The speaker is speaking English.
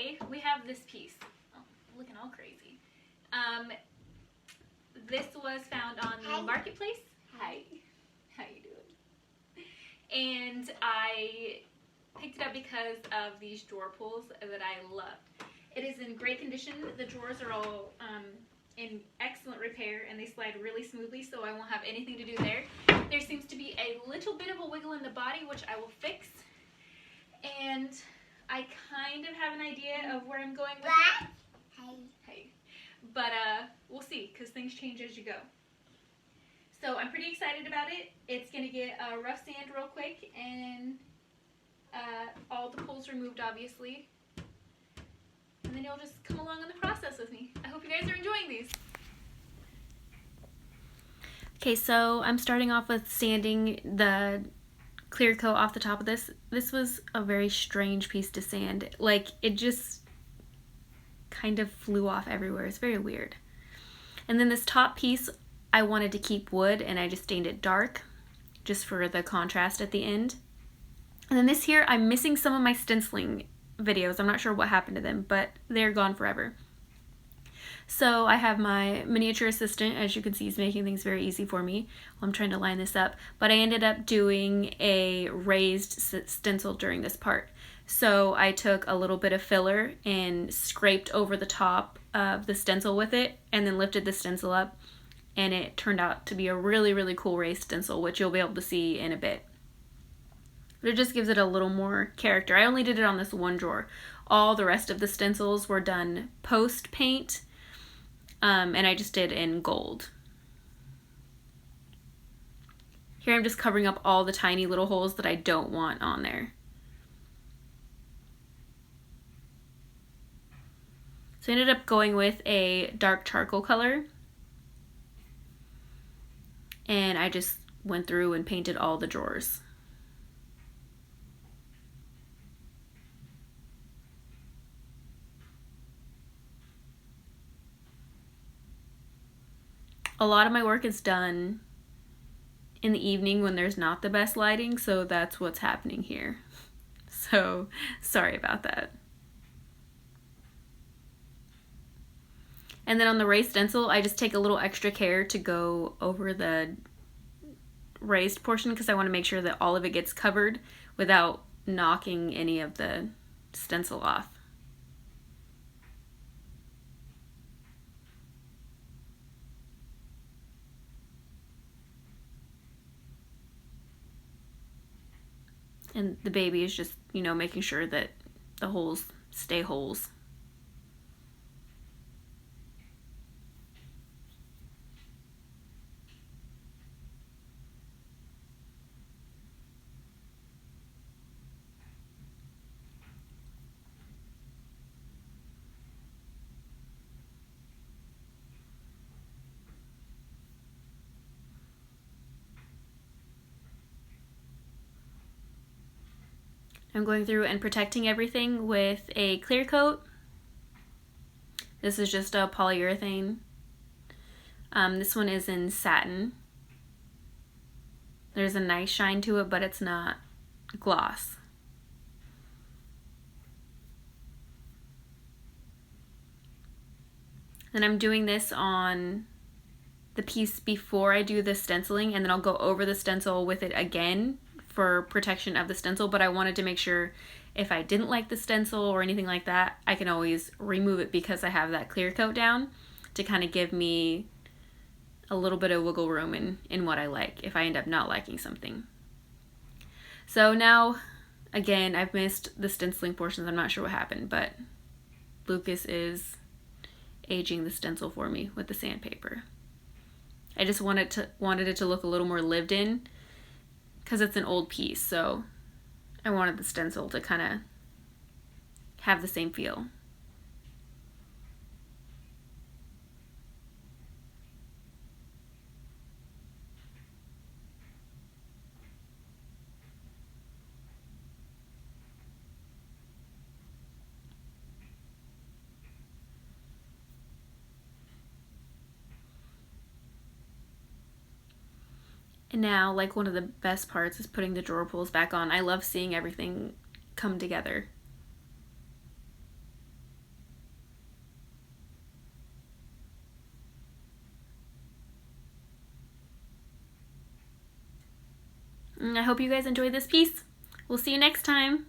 today we have this piece. Oh, looking all crazy. This was found on the marketplace. Hi. How you doing? And I picked it up because of these drawer pulls that I loved. It is in great condition. The drawers are all in excellent repair and they slide really smoothly, so I won't have anything to do there. There seems to be a little bit of a wiggle in the body, which I will fix. And I kind of have an idea of where I'm going with it. Hey. But we'll see, because things change as you go. So I'm pretty excited about it. It's going to get a rough sand real quick and all the pulls removed, obviously. And then you'll just come along in the process with me. I hope you guys are enjoying these. Okay, so I'm starting off with sanding the clear coat off the top of this. This was a very strange piece to sand. Like, it just kind of flew off everywhere. It's very weird. And then this top piece, I wanted to keep wood, and I just stained it dark just for the contrast at the end. And then this here, I'm missing some of my stenciling videos. I'm not sure what happened to them, but they're gone forever. So I have my miniature assistant, as you can see, is making things very easy for me while I'm trying to line this up. But I ended up doing a raised stencil during this part. So I took a little bit of filler and scraped over the top of the stencil with it, and then lifted the stencil up, and it turned out to be a really, really cool raised stencil, which you'll be able to see in a bit. But it just gives it a little more character. I only did it on this one drawer. All the rest of the stencils were done post paint, and I just did in gold. Here I'm just covering up all the tiny little holes that I don't want on there. So I ended up going with a dark charcoal color, and I just went through and painted all the drawers. A lot of my work is done in the evening when there's not the best lighting, so that's what's happening here. So sorry about that. And then on the raised stencil, I just take a little extra care to go over the raised portion because I want to make sure that all of it gets covered without knocking any of the stencil off. And the baby is just, you know, making sure that the holes stay holes. I'm going through and protecting everything with a clear coat. This is just a polyurethane. This one is in satin. There's a nice shine to it, but it's not gloss. Then I'm doing this on the piece before I do the stenciling, and then I'll go over the stencil with it again for protection of the stencil, but I wanted to make sure if I didn't like the stencil or anything like that, I can always remove it because I have that clear coat down to kind of give me a little bit of wiggle room in what I like if I end up not liking something. So now, again, I've missed the stenciling portions. I'm not sure what happened, but Lucas is aging the stencil for me with the sandpaper. I just wanted it to look a little more lived in because it's an old piece, so I wanted the stencil to kind of have the same feel. And now, like, one of the best parts is putting the drawer pulls back on. I love seeing everything come together. And I hope you guys enjoyed this piece. We'll see you next time.